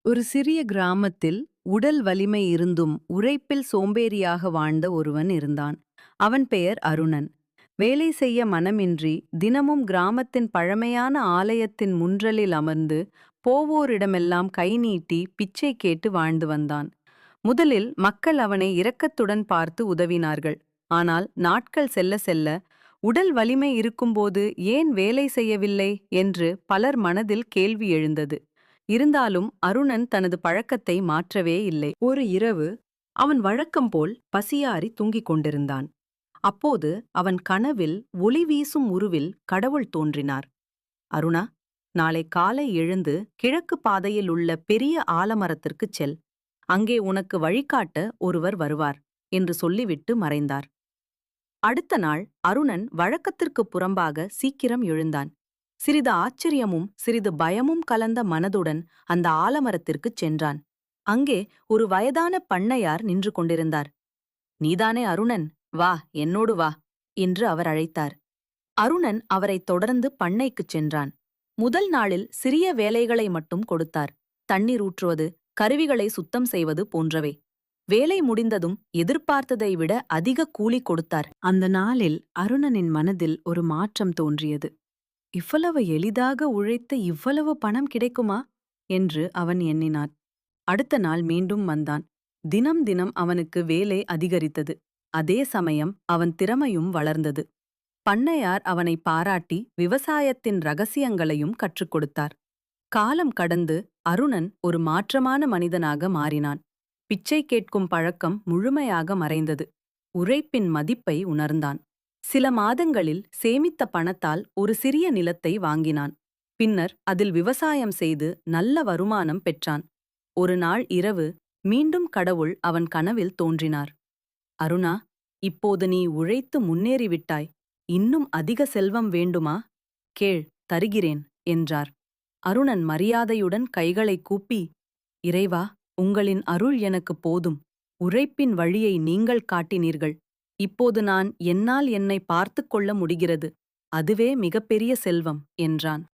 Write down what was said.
ஒரு சிறிய கிராமத்தில் உடல் வலிமை இருந்தும் உழைப்பில் சோம்பேறியாக வாழ்ந்த ஒருவன் இருந்தான். அவன் பெயர் அருணன். வேலை செய்ய மனமின்றி தினமும் கிராமத்தின் பழமையான ஆலயத்தின் முன்றலில் அமர்ந்து போவோரிடமெல்லாம் கை நீட்டி பிச்சை கேட்டு வாழ்ந்து வந்தான். முதலில் மக்கள் அவனை இரக்கத்துடன் பார்த்து உதவினார்கள். ஆனால் நாட்கள் செல்ல செல்ல உடல் வலிமை இருக்கும்போது ஏன் வேலை செய்யவில்லை என்று பலர் மனதில் கேள்வி எழுந்தது. இருந்தாலும் அருணன் தனது பழக்கத்தை மாற்றவே இல்லை. ஒரு இரவு அவன் வழக்கம் போல் பசியாறி தூங்கிக் கொண்டிருந்தான். அப்போது அவன் கனவில் ஒளி வீசும் உருவில் கடவுள் தோன்றினார். அருணா, நாளை காலை எழுந்து கிழக்கு பாதையில் உள்ள பெரிய ஆலமரத்திற்குச் செல். அங்கே உனக்கு வழிகாட்ட ஒருவர் வருவார் என்று சொல்லிவிட்டு மறைந்தார். அடுத்த நாள் அருணன் வழக்கத்திற்கு புறம்பாக சீக்கிரம் எழுந்தான். சிறிது ஆச்சரியமும் சிறிது பயமும் கலந்த மனதுடன் அந்த ஆலமரத்திற்குச் சென்றான். அங்கே ஒரு வயதான பண்ணையார் நின்று கொண்டிருந்தார். நீதானே அருணன்? வா, என்னோடு வா என்று அவர் அழைத்தார். அருணன் அவரைத் தொடர்ந்து பண்ணைக்குச் சென்றான். முதல் நாளில் சிறிய வேலைகளை மட்டும் கொடுத்தார். தண்ணீர் ஊற்றுவது, கருவிகளை சுத்தம் செய்வது போன்றவை. வேலை முடிந்ததும் எதிர்பார்த்ததை விட அதிக கூலி கொடுத்தார். அந்த நாளில் அருணனின் மனதில் ஒரு மாற்றம் தோன்றியது. இவ்வளவு எளிதாக உழைத்து இவ்வளவு பணம் கிடைக்குமா என்று அவன் எண்ணினான். அடுத்த நாள் மீண்டும் வந்தான். தினம் தினம் அவனுக்கு வேலை அதிகரித்தது. அதே சமயம் அவன் திறமையும் வளர்ந்தது. பண்ணையார் அவனை பாராட்டி விவசாயத்தின் ரகசியங்களையும் கற்றுக் கொடுத்தார். காலம் கடந்து அருணன் ஒரு மாற்றமான மனிதனாக மாறினான். பிச்சை கேட்கும் பழக்கம் முழுமையாக மறைந்தது. உழைப்பின் மதிப்பை உணர்ந்தான். சில மாதங்களில் சேமித்த பணத்தால் ஒரு சிறிய நிலத்தை வாங்கினான். பின்னர் அதில் விவசாயம் செய்து நல்ல வருமானம் பெற்றான். ஒரு நாள் இரவு மீண்டும் கடவுள் அவன் கனவில் தோன்றினார். அருணா, இப்போது நீ உழைத்து முன்னேறிவிட்டாய். இன்னும் அதிக செல்வம் வேண்டுமா? கேள், தருகிறேன் என்றார். அருணன் மரியாதையுடன் கைகளை கூப்பி, இறைவா, உங்களின் அருள் எனக்கு போதும். உழைப்பின் வழியை நீங்கள் காட்டினீர்கள். இப்போது என்னால் என்னை பார்த்துக் கொள்ள முடிகிறது. அதுவே மிகப்பெரிய செல்வம் என்றான்.